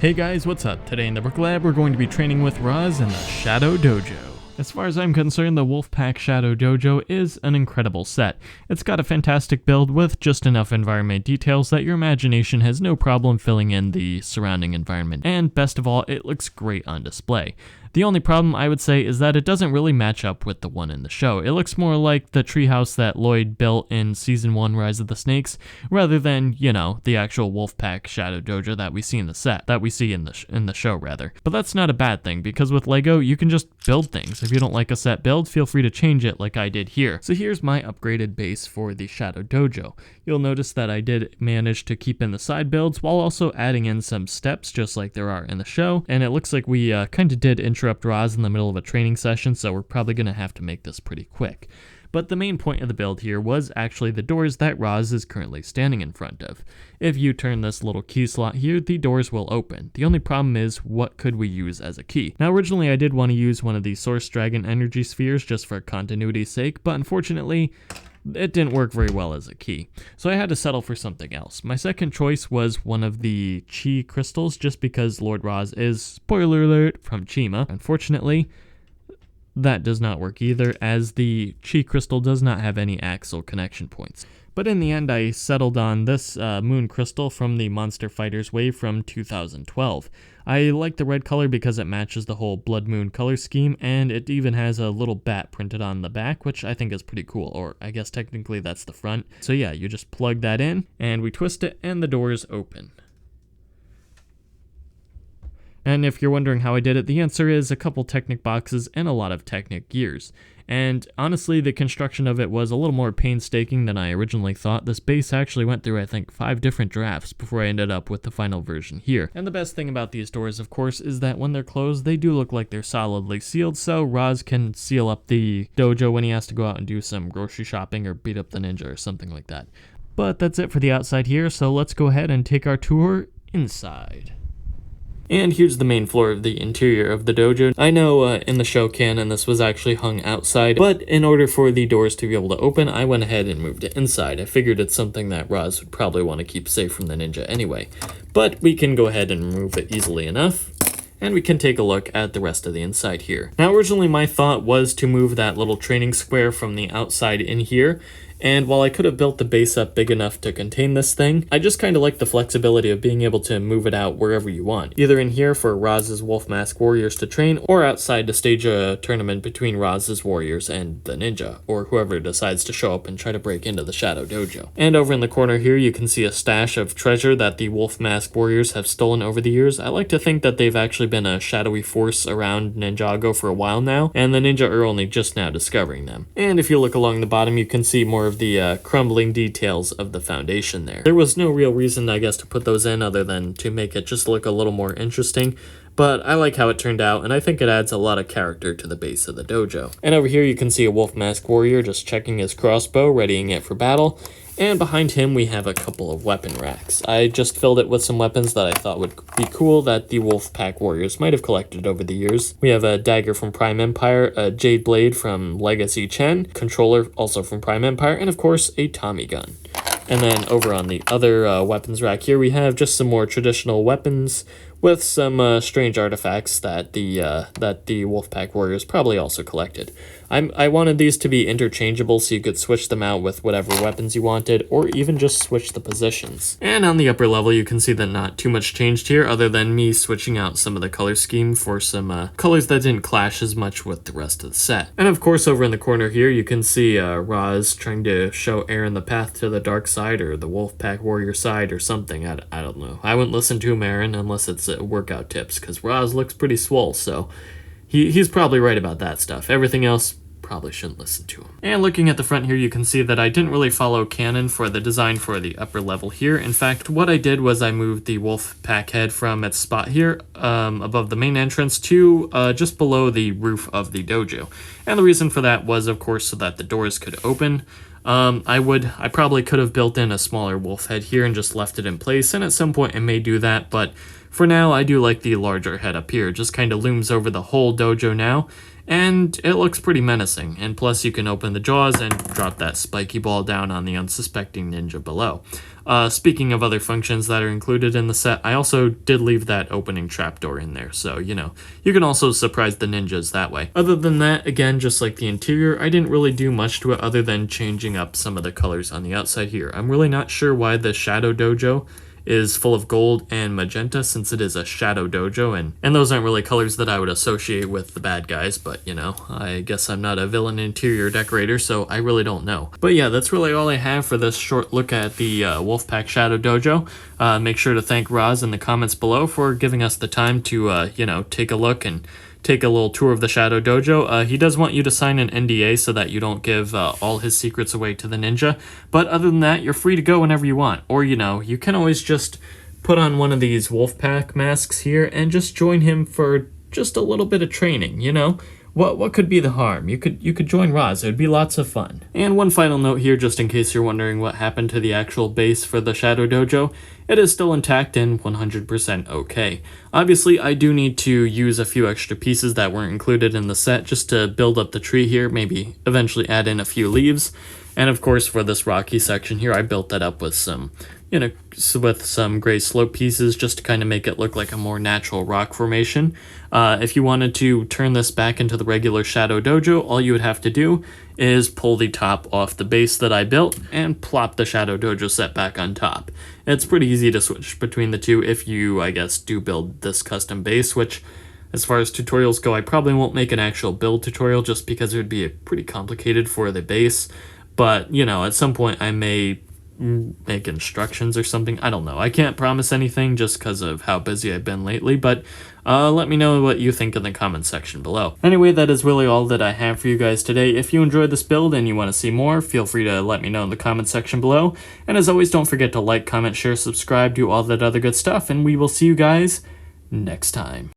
Hey guys, what's up? Today in the Brook Lab, we're going to be training with Roz in the Shadow Dojo. As far as I'm concerned, the Wolf Mask Shadow Dojo is an incredible set. It's got a fantastic build with just enough environment details that your imagination has no problem filling in the surrounding environment. And best of all, it looks great on display. The only problem I would say is that it doesn't really match up with the one in the show. It looks more like the treehouse that Lloyd built in Season 1 Rise of the Snakes, rather than, you know, the actual Wolf Mask Shadow Dojo that we see in the set, that we see in the show rather. But that's not a bad thing, because with Lego, you can just build things. If you don't like a set build, feel free to change it like I did here. So here's my upgraded base for the Shadow Dojo. You'll notice that I did manage to keep in the side builds while also adding in some steps just like there are in the show, and it looks like we kind of did interrupt Roz in the middle of a training session, so we're probably going to have to make this pretty quick. But the main point of the build here was actually the doors that Roz is currently standing in front of. If you turn this little key slot here, the doors will open. The only problem is, what could we use as a key? Now originally I did want to use one of the Source Dragon energy spheres just for continuity's sake, but unfortunately it didn't work very well as a key, so I had to settle for something else. My second choice was one of the Chi crystals, just because Lord Roz is, spoiler alert, from Chima. Unfortunately, that does not work either, as the Chi crystal does not have any axial connection points. But in the end, I settled on this moon crystal from the Monster Fighters wave from 2012. I like the red color because it matches the whole Blood Moon color scheme, and it even has a little bat printed on the back, which I think is pretty cool, or I guess technically that's the front. So yeah, you just plug that in, and we twist it, and the doors open. And if you're wondering how I did it, the answer is a couple Technic boxes and a lot of Technic gears. And honestly, the construction of it was a little more painstaking than I originally thought. This base actually went through, I think, 5 different drafts before I ended up with the final version here. And the best thing about these doors, of course, is that when they're closed, they do look like they're solidly sealed, so Roz can seal up the dojo when he has to go out and do some grocery shopping or beat up the ninja or something like that. But that's it for the outside here, so let's go ahead and take our tour inside. And here's the main floor of the interior of the dojo. I know in the show canon this was actually hung outside, but in order for the doors to be able to open, I went ahead and moved it inside. I figured it's something that Roz would probably want to keep safe from the ninja anyway. But we can go ahead and remove it easily enough, and we can take a look at the rest of the inside here. Now originally my thought was to move that little training square from the outside in here, and while I could have built the base up big enough to contain this thing, I just kind of like the flexibility of being able to move it out wherever you want. Either in here for Roz's Wolf Mask warriors to train, or outside to stage a tournament between Roz's warriors and the ninja, or whoever decides to show up and try to break into the Shadow Dojo. And over in the corner here you can see a stash of treasure that the Wolf Mask warriors have stolen over the years. I like to think that they've actually been a shadowy force around Ninjago for a while now, and the ninja are only just now discovering them. And if you look along the bottom, you can see more of the crumbling details of the foundation there. There was no real reason, I guess, to put those in other than to make it just look a little more interesting, but I like how it turned out, and I think it adds a lot of character to the base of the dojo. And over here you can see a Wolf Mask warrior just checking his crossbow, readying it for battle. And behind him we have a couple of weapon racks. I just filled it with some weapons that I thought would be cool that the Wolf Pack warriors might have collected over the years. We have a dagger from Prime Empire, a jade blade from Legacy Chen, controller also from Prime Empire, and of course a Tommy gun. And then over on the other weapons rack here we have just some more traditional weapons with some strange artifacts that the Wolfpack warriors probably also collected. I wanted these to be interchangeable so you could switch them out with whatever weapons you wanted, or even just switch the positions. And on the upper level you can see that not too much changed here other than me switching out some of the color scheme for some colors that didn't clash as much with the rest of the set. And of course over in the corner here you can see Roz trying to show Aaron the path to the dark side, or the Wolfpack warrior side, or something. I don't know. I wouldn't listen to him, Aaron, unless it's workout tips, because Roz looks pretty swole, so he's probably right about that stuff. Everything else, probably shouldn't listen to him. And looking at the front here, you can see that I didn't really follow canon for the design for the upper level here. In fact, what I did was I moved the wolf pack head from its spot here above the main entrance to just below the roof of the dojo. And the reason for that was, of course, so that the doors could open. I probably could have built in a smaller wolf head here and just left it in place, and at some point I may do that, but for now, I do like the larger head up here. It just kind of looms over the whole dojo now, and it looks pretty menacing. And plus you can open the jaws and drop that spiky ball down on the unsuspecting ninja below. Speaking of other functions that are included in the set, I also did leave that opening trapdoor in there, so, you know, you can also surprise the ninjas that way. Other than that, again, just like the interior, I didn't really do much to it other than changing up some of the colors on the outside here. I'm really not sure why the Shadow Dojo is full of gold and magenta, since it is a shadow dojo, and those aren't really colors that I would associate with the bad guys, but you know, I guess I'm not a villain interior decorator, so I really don't know. But yeah, that's really all I have for this short look at the Wolf Mask Shadow Dojo. Make sure to thank Roz in the comments below for giving us the time to, you know, take a look and take a little tour of the Shadow Dojo. He does want you to sign an NDA so that you don't give all his secrets away to the ninja, but other than that, you're free to go whenever you want. Or, you know, you can always just put on one of these Wolfpack masks here and just join him for just a little bit of training, you know? What could be the harm? You could join Roz. It would be lots of fun. And one final note here, just in case you're wondering what happened to the actual base for the Shadow Dojo, it is still intact and 100% okay. Obviously, I do need to use a few extra pieces that weren't included in the set just to build up the tree here, maybe eventually add in a few leaves. And of course, for this rocky section here, I built that up with some, you know, with some gray slope pieces just to kind of make it look like a more natural rock formation. If you wanted to turn this back into the regular Shadow Dojo, all you would have to do is pull the top off the base that I built and plop the Shadow Dojo set back on top. It's pretty easy to switch between the two if you, I guess, do build this custom base, which, as far as tutorials go, I probably won't make an actual build tutorial just because it would be pretty complicated for the base. But, you know, at some point I may make instructions or something. I don't know. I can't promise anything just because of how busy I've been lately, but let me know what you think in the comment section below. Anyway, that is really all that I have for you guys today. If you enjoyed this build and you want to see more, feel free to let me know in the comment section below. And as always, don't forget to like, comment, share, subscribe, do all that other good stuff, and we will see you guys next time.